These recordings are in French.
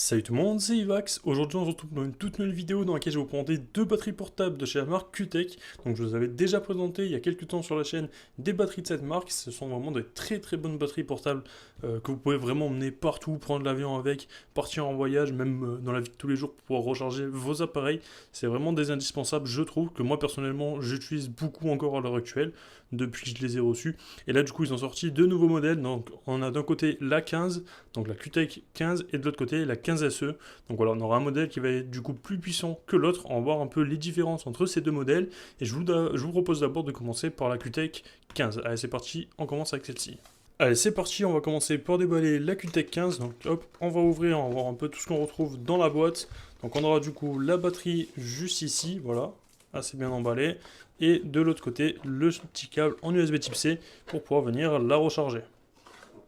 Salut tout le monde, c'est Ivax. Aujourd'hui on se retrouve dans une toute nouvelle vidéo dans laquelle je vais vous présenter deux batteries portables de chez la marque QTech. Donc je vous avais déjà présenté il y a quelques temps sur la chaîne des batteries de cette marque. Ce sont vraiment des très bonnes batteries portables que vous pouvez vraiment emmener partout, prendre l'avion avec, partir en voyage, même dans la vie de tous les jours pour pouvoir recharger vos appareils. C'est vraiment des indispensables, je trouve, que moi personnellement j'utilise beaucoup encore à l'heure actuelle depuis que je les ai reçus. Et là du coup ils ont sorti deux nouveaux modèles. Donc on a d'un côté la 15, donc la QTech 15, et de l'autre côté la 15 SE. Donc voilà, on aura un modèle qui va être du coup plus puissant que l'autre. On va voir un peu les différences entre ces deux modèles. Et je vous propose d'abord de commencer par la QTech 15. Allez, c'est parti, on commence avec celle-ci. Allez, c'est parti, on va commencer par déballer la QTech 15. Donc hop, on va ouvrir, on va voir un peu tout ce qu'on retrouve dans la boîte. Donc on aura du coup la batterie juste ici, voilà, assez bien emballée. Et de l'autre côté, le petit câble en USB type C pour pouvoir venir la recharger.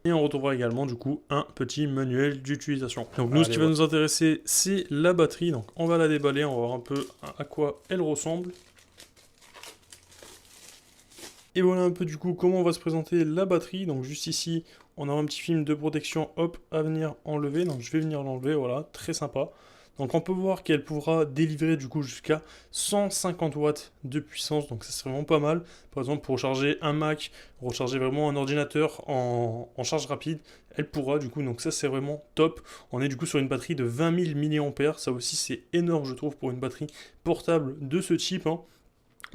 Et on retrouvera également du coup un petit manuel d'utilisation. Donc nous, ce qui va nous intéresser, c'est la batterie. Donc on va la déballer, on va voir un peu à quoi elle ressemble. Et voilà un peu du coup comment va se présenter la batterie. Donc juste ici, on a un petit film de protection, hop, à venir enlever. Donc je vais venir l'enlever, voilà, très sympa. Donc on peut voir qu'elle pourra délivrer du coup jusqu'à 150 watts de puissance, donc ça c'est vraiment pas mal. Par exemple pour recharger un Mac, recharger vraiment un ordinateur en charge rapide, elle pourra du coup, donc ça c'est vraiment top. On est du coup sur une batterie de 20 000 mAh, ça aussi c'est énorme je trouve pour une batterie portable de ce type, hein.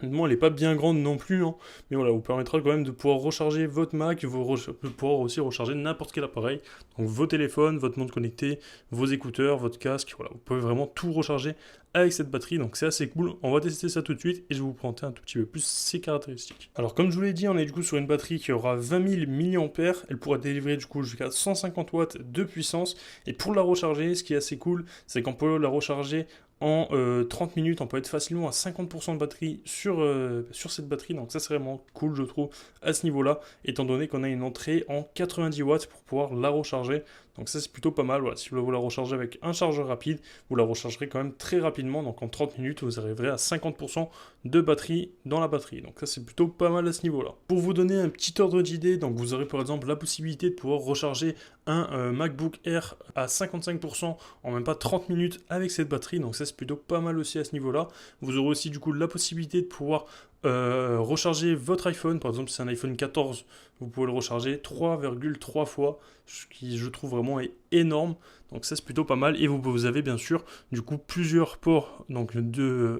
Honnêtement, elle n'est pas bien grande non plus, hein, mais voilà, vous permettra quand même de pouvoir recharger votre Mac, de pouvoir aussi recharger n'importe quel appareil, donc vos téléphones, votre montre connectée, vos écouteurs, votre casque, voilà, vous pouvez vraiment tout recharger avec cette batterie, donc c'est assez cool. On va tester ça tout de suite et je vais vous présenter un tout petit peu plus ses caractéristiques. Alors comme je vous l'ai dit, on est du coup sur une batterie qui aura 20 000 mAh, elle pourra délivrer du coup jusqu'à 150 watts de puissance, et pour la recharger, ce qui est assez cool, c'est qu'on peut la recharger en 30 minutes, on peut être facilement à 50% de batterie sur cette batterie, donc ça c'est vraiment cool je trouve à ce niveau-là, étant donné qu'on a une entrée en 90 watts pour pouvoir la recharger, donc ça c'est plutôt pas mal. Voilà, si vous la rechargez avec un chargeur rapide, vous la rechargerez quand même très rapidement, donc en 30 minutes vous arriverez à 50% de batterie dans la batterie, donc ça c'est plutôt pas mal à ce niveau-là. Pour vous donner un petit ordre d'idée, donc vous aurez par exemple la possibilité de pouvoir recharger un MacBook Air à 55% en même pas 30 minutes avec cette batterie, donc ça c'est plutôt pas mal aussi à ce niveau-là. Vous aurez aussi du coup la possibilité de pouvoir recharger votre iPhone, par exemple si c'est un iPhone 14, vous pouvez le recharger 3,3 fois, ce qui je trouve vraiment est énorme, donc ça c'est plutôt pas mal. Et vous avez bien sûr du coup plusieurs ports, donc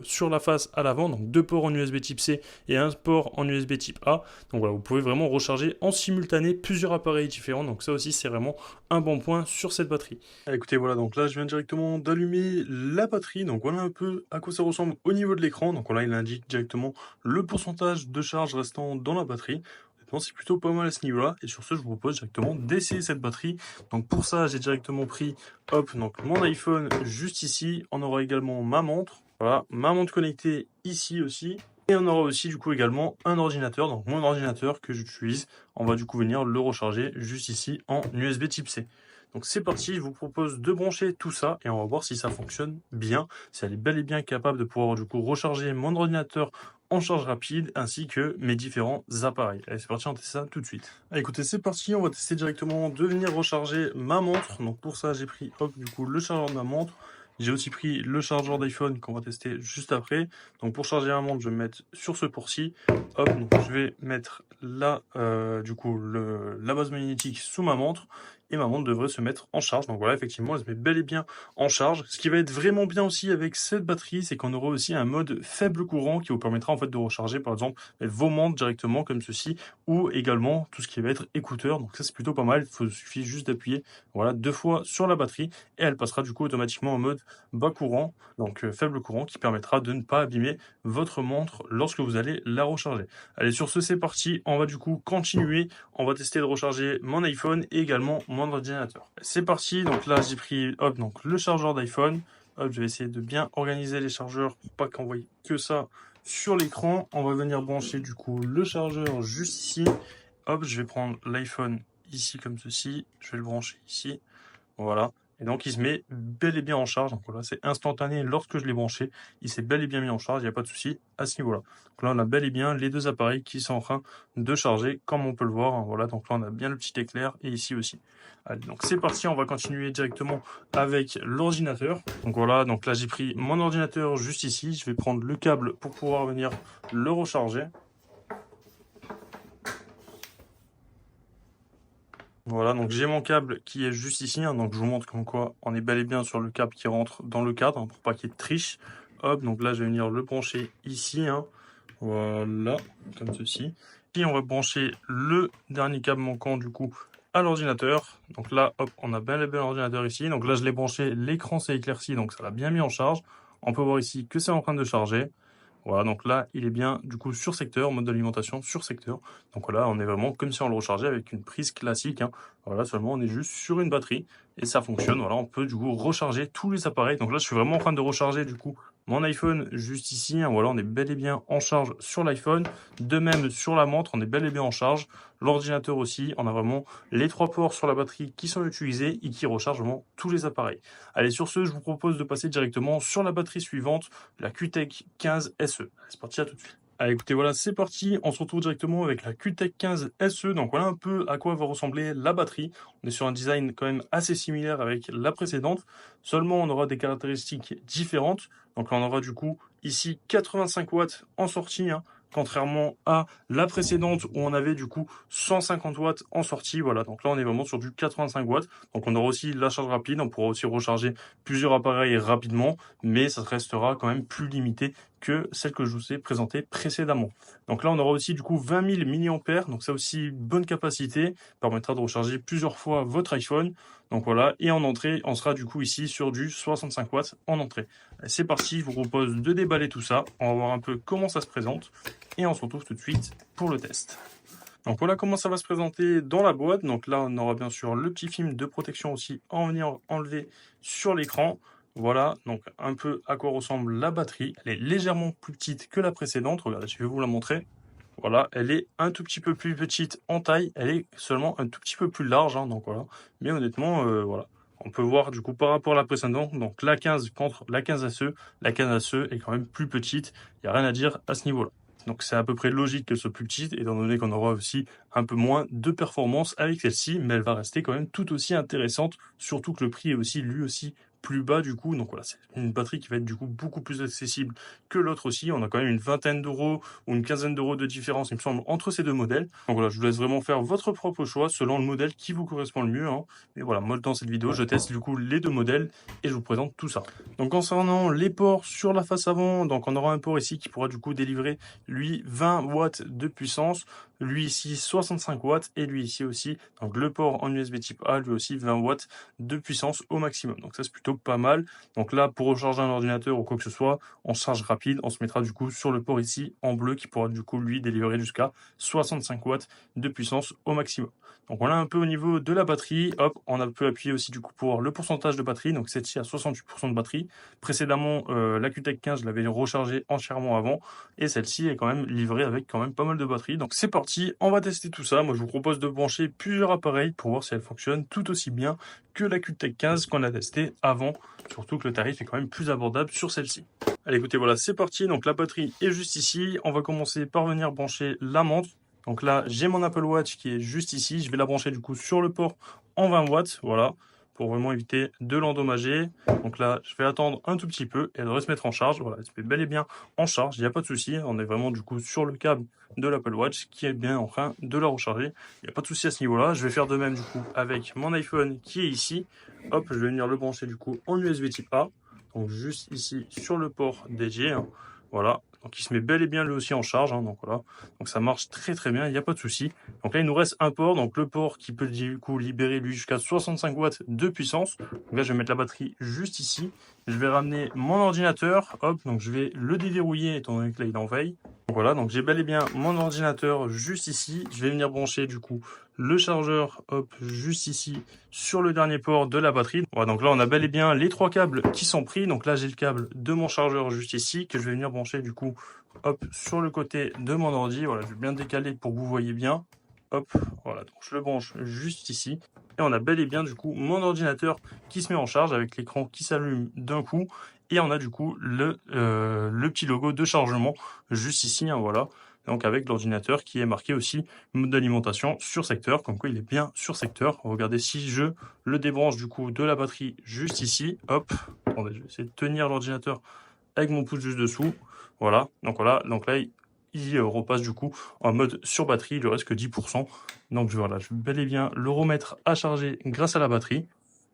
sur la face à l'avant, donc deux ports en USB type C et un port en USB type A, donc voilà, vous pouvez vraiment recharger en simultané plusieurs appareils différents, donc ça aussi c'est vraiment un bon point sur cette batterie. Ah, écoutez, voilà, donc là je viens directement d'allumer la batterie, donc voilà un peu à quoi ça ressemble au niveau de l'écran. Donc là il indique directement le pourcentage de charge restant dans la batterie. Honnêtement c'est plutôt pas mal à ce niveau-là, et sur ce je vous propose directement d'essayer cette batterie. Donc pour ça j'ai directement pris, hop, donc mon iPhone juste ici, on aura également ma montre, voilà, ma montre connectée ici aussi. Et on aura aussi du coup également un ordinateur, donc mon ordinateur que j'utilise, on va du coup venir le recharger juste ici en USB type C. Donc c'est parti, je vous propose de brancher tout ça et on va voir si ça fonctionne bien, si elle est bel et bien capable de pouvoir du coup recharger mon ordinateur en charge rapide ainsi que mes différents appareils. Allez, c'est parti, on teste ça tout de suite. Allez, écoutez, c'est parti, on va tester directement de venir recharger ma montre. Donc pour ça, j'ai pris hop du coup le chargeur de ma montre. J'ai aussi pris le chargeur d'iPhone qu'on va tester juste après. Donc pour charger ma montre, je vais me mettre sur ce port-ci. Hop, donc je vais mettre là du coup la base magnétique sous ma montre et ma montre devrait se mettre en charge. Donc voilà, effectivement, elle se met bel et bien en charge. Ce qui va être vraiment bien aussi avec cette batterie, c'est qu'on aura aussi un mode faible courant qui vous permettra en fait de recharger par exemple vos montres directement comme ceci, ou également tout ce qui va être écouteur. Donc ça c'est plutôt pas mal. Il suffit juste d'appuyer voilà 2 fois sur la batterie et elle passera du coup automatiquement en mode bas courant, donc faible courant, qui permettra de ne pas abîmer votre montre lorsque vous allez la recharger. Allez, sur ce c'est parti, on va du coup continuer. On va tester de recharger mon iPhone et également mon ordinateur. C'est parti, donc là j'ai pris hop, donc le chargeur d'iPhone. Hop, je vais essayer de bien organiser les chargeurs pour pas qu'on voie que ça sur l'écran. On va venir brancher du coup le chargeur juste ici. Hop, je vais prendre l'iPhone ici comme ceci. Je vais le brancher ici. Voilà. Et donc, il se met bel et bien en charge. Donc voilà, c'est instantané lorsque je l'ai branché. Il s'est bel et bien mis en charge. Il n'y a pas de souci à ce niveau-là. Donc là, on a bel et bien les deux appareils qui sont en train de charger, comme on peut le voir. Voilà, donc là, on a bien le petit éclair et ici aussi. Allez, donc c'est parti. On va continuer directement avec l'ordinateur. Donc voilà, donc là, j'ai pris mon ordinateur juste ici. Je vais prendre le câble pour pouvoir venir le recharger. Voilà, donc j'ai mon câble qui est juste ici, hein, donc je vous montre comme quoi on est bel et bien sur le câble qui rentre dans le cadre, hein, pour pas qu'il y ait de triche. Hop, donc là je vais venir le brancher ici, hein, voilà, comme ceci. Puis on va brancher le dernier câble manquant du coup à l'ordinateur. Donc là, hop, on a bel et bien l'ordinateur ici. Donc là je l'ai branché, l'écran s'est éclairci, donc ça l'a bien mis en charge. On peut voir ici que c'est en train de charger. Voilà, donc là, il est bien du coup sur secteur, mode d'alimentation sur secteur. Donc voilà, on est vraiment comme si on le rechargeait avec une prise classique, hein. Voilà, seulement on est juste sur une batterie et ça fonctionne. Voilà, on peut du coup recharger tous les appareils. Donc là, je suis vraiment en train de recharger du coup mon iPhone juste ici, hein. Voilà, on est bel et bien en charge sur l'iPhone. De même sur la montre, on est bel et bien en charge. L'ordinateur aussi, on a vraiment les trois ports sur la batterie qui sont utilisés et qui rechargent vraiment tous les appareils. Allez, sur ce, je vous propose de passer directement sur la batterie suivante, la QTech 15 SE. C'est parti, à tout de suite. Allez, écoutez, voilà, c'est parti. On se retrouve directement avec la QTech 15 SE. Donc voilà un peu à quoi va ressembler la batterie. On est sur un design quand même assez similaire avec la précédente. Seulement, on aura des caractéristiques différentes. Donc là, on aura du coup ici 85 watts en sortie, hein, contrairement à la précédente où on avait du coup 150 watts en sortie. Voilà, donc là, on est vraiment sur du 85 watts. Donc on aura aussi la charge rapide. On pourra aussi recharger plusieurs appareils rapidement, mais ça restera quand même plus limité que celle que je vous ai présentée précédemment. Donc là, on aura aussi du coup 20 000 mAh, donc ça aussi bonne capacité, permettra de recharger plusieurs fois votre iPhone. Donc voilà, et en entrée, on sera du coup ici sur du 65 watts en entrée. C'est parti, je vous propose de déballer tout ça, on va voir un peu comment ça se présente, et on se retrouve tout de suite pour le test. Donc voilà comment ça va se présenter dans la boîte. Donc là, on aura bien sûr le petit film de protection aussi à venir enlever sur l'écran. Voilà, donc un peu à quoi ressemble la batterie. Elle est légèrement plus petite que la précédente. Regardez, je vais vous la montrer. Voilà, elle est un tout petit peu plus petite en taille. Elle est seulement un tout petit peu plus large, hein, donc voilà. Mais honnêtement, voilà. On peut voir du coup par rapport à la précédente, donc la 15 contre la 15 SE, la 15 SE est quand même plus petite. Il n'y a rien à dire à ce niveau-là. Donc c'est à peu près logique qu'elle soit plus petite, étant donné qu'on aura aussi un peu moins de performance avec celle-ci, mais elle va rester quand même tout aussi intéressante, surtout que le prix est aussi lui aussi plus bas du coup. Donc voilà, c'est une batterie qui va être du coup beaucoup plus accessible que l'autre aussi. On a quand même une vingtaine d'euros ou une quinzaine d'euros de différence, il me semble, entre ces deux modèles. Donc voilà, je vous laisse vraiment faire votre propre choix selon le modèle qui vous correspond le mieux, hein. Et voilà, moi dans cette vidéo, je teste du coup les deux modèles et je vous présente tout ça. Donc concernant les ports sur la face avant, donc on aura un port ici qui pourra du coup délivrer lui 20 watts de puissance, lui ici 65 watts et lui ici aussi, donc le port en USB type A, lui aussi 20 watts de puissance au maximum. Donc ça c'est plutôt pas mal. Donc là pour recharger un ordinateur ou quoi que ce soit, en charge rapide, on se mettra du coup sur le port ici en bleu qui pourra du coup lui délivrer jusqu'à 65 watts de puissance au maximum. Donc voilà un peu au niveau de la batterie. Hop, on a pu appuyer aussi du coup pour le pourcentage de batterie. Donc celle-ci à 68% de batterie. Précédemment, la QTech 15, je l'avais rechargée entièrement avant. Et celle-ci est quand même livrée avec quand même pas mal de batterie. Donc c'est parti, on va tester tout ça. Moi je vous propose de brancher plusieurs appareils pour voir si elle fonctionne tout aussi bien que la QTech 15 qu'on a testé avant. Surtout que le tarif est quand même plus abordable sur celle-ci. Allez écoutez, voilà, c'est parti. Donc la batterie est juste ici. On va commencer par venir brancher la montre. Donc là, j'ai mon Apple Watch qui est juste ici. Je vais la brancher du coup sur le port en 20 watts. Voilà, pour vraiment éviter de l'endommager. Donc là, je vais attendre un tout petit peu et elle devrait se mettre en charge. Voilà, elle se met bel et bien en charge. Il n'y a pas de souci. On est vraiment du coup sur le câble de l'Apple Watch qui est bien en train de la recharger. Il n'y a pas de souci à ce niveau-là. Je vais faire de même du coup avec mon iPhone qui est ici. Hop, je vais venir le brancher du coup en USB type A. Donc juste ici sur le port dédié, hein. Voilà, donc il se met bel et bien lui aussi en charge, hein, donc voilà, donc ça marche très très bien, il n'y a pas de souci. Donc là il nous reste un port, donc le port qui peut du coup libérer lui jusqu'à 65 watts de puissance. Donc là je vais mettre la batterie juste ici, je vais ramener mon ordinateur, hop, donc je vais le déverrouiller étant donné que là il est en veille. Donc voilà, donc j'ai bel et bien mon ordinateur juste ici, je vais venir brancher du coup le chargeur, hop, juste ici sur le dernier port de la batterie. Voilà, donc là on a bel et bien les trois câbles qui sont pris. Donc là j'ai le câble de mon chargeur juste ici que je vais venir brancher du coup, hop, sur le côté de mon ordi. Voilà, je vais bien décaler pour que vous voyez bien. hop, voilà, donc je le branche juste ici. Et on a bel et bien du coup mon ordinateur qui se met en charge avec l'écran qui s'allume d'un coup. Et on a du coup le petit logo de chargement juste ici, hein, voilà. Donc avec l'ordinateur qui est marqué aussi mode d'alimentation sur secteur, comme quoi il est bien sur secteur. Regardez, si je le débranche du coup de la batterie juste ici, hop, attendez, je vais essayer de tenir l'ordinateur avec mon pouce juste dessous, voilà, donc là il repasse du coup en mode sur batterie, il lui reste que 10%, donc voilà, je vais bel et bien le remettre à charger grâce à la batterie.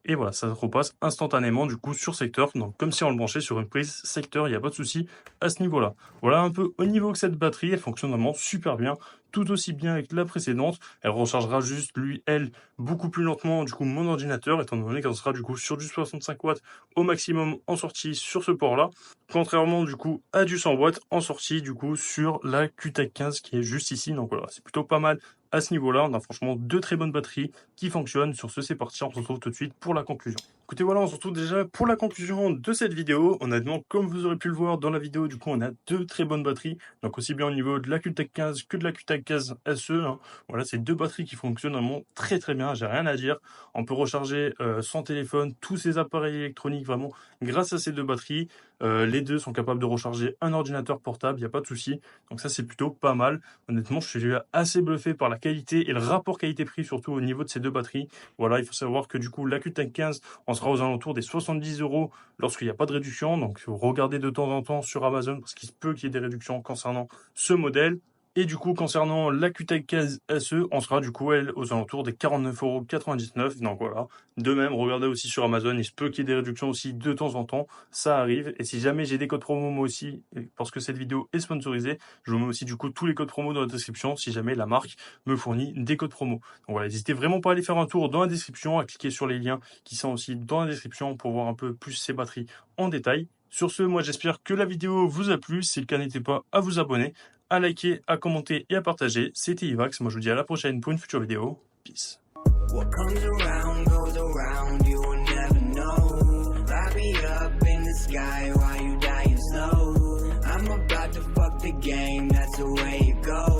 Et voilà, ça repasse instantanément du coup sur secteur, donc comme si on le branchait sur une prise secteur, il n'y a pas de souci à ce niveau-là. Voilà un peu au niveau que cette batterie, elle fonctionne vraiment super bien, tout aussi bien avec la précédente. Elle rechargera juste, elle, beaucoup plus lentement du coup mon ordinateur, étant donné qu'elle sera du coup sur du 65 watts au maximum en sortie sur ce port-là, contrairement du coup à du 100 watts en sortie du coup sur la QTEC 15 qui est juste ici. Donc voilà, c'est plutôt pas mal à ce niveau-là. On a franchement deux très bonnes batteries qui fonctionnent. Sur ce, c'est parti, on se retrouve tout de suite pour la conclusion. Écoutez, voilà, on se retrouve déjà pour la conclusion de cette vidéo. Honnêtement, comme vous aurez pu le voir dans la vidéo, du coup, on a deux très bonnes batteries. Donc aussi bien au niveau de la QTEC 15 que de la QTEC 15 SE. Hein. Voilà, c'est deux batteries qui fonctionnent vraiment très très bien. J'ai rien à dire. On peut recharger son téléphone, tous ces appareils électroniques vraiment grâce à ces deux batteries. Les deux sont capables de recharger un ordinateur portable, il n'y a pas de souci. Donc ça, c'est plutôt pas mal. Honnêtement, je suis assez bluffé par la qualité et le rapport qualité-prix, surtout au niveau de ces deux batteries. Voilà, il faut savoir que du coup, la QTEC 15, on sera aux alentours des 70 € lorsqu'il n'y a pas de réduction. Donc, regardez de temps en temps sur Amazon parce qu'il se peut qu'il y ait des réductions concernant ce modèle. Et du coup, concernant la QTEC 15 SE, on sera du coup, elle, aux alentours des 49,99 €. Donc voilà. De même, regardez aussi sur Amazon, il se peut qu'il y ait des réductions aussi de temps en temps. Ça arrive. Et si jamais j'ai des codes promo moi aussi, parce que cette vidéo est sponsorisée, je vous mets aussi du coup tous les codes promo dans la description si jamais la marque me fournit des codes promo. Donc voilà, n'hésitez vraiment pas à aller faire un tour dans la description, à cliquer sur les liens qui sont aussi dans la description pour voir un peu plus ces batteries en détail. Sur ce, moi j'espère que la vidéo vous a plu. Si c'est le cas, n'hésitez pas à vous abonner, à liker, à commenter et à partager. C'était Ivax, moi je vous dis à la prochaine pour une future vidéo. Peace. What comes around goes around, you will never know. Light me up in the sky while you dying slow. I'm about to fuck the game, that's the way it goes.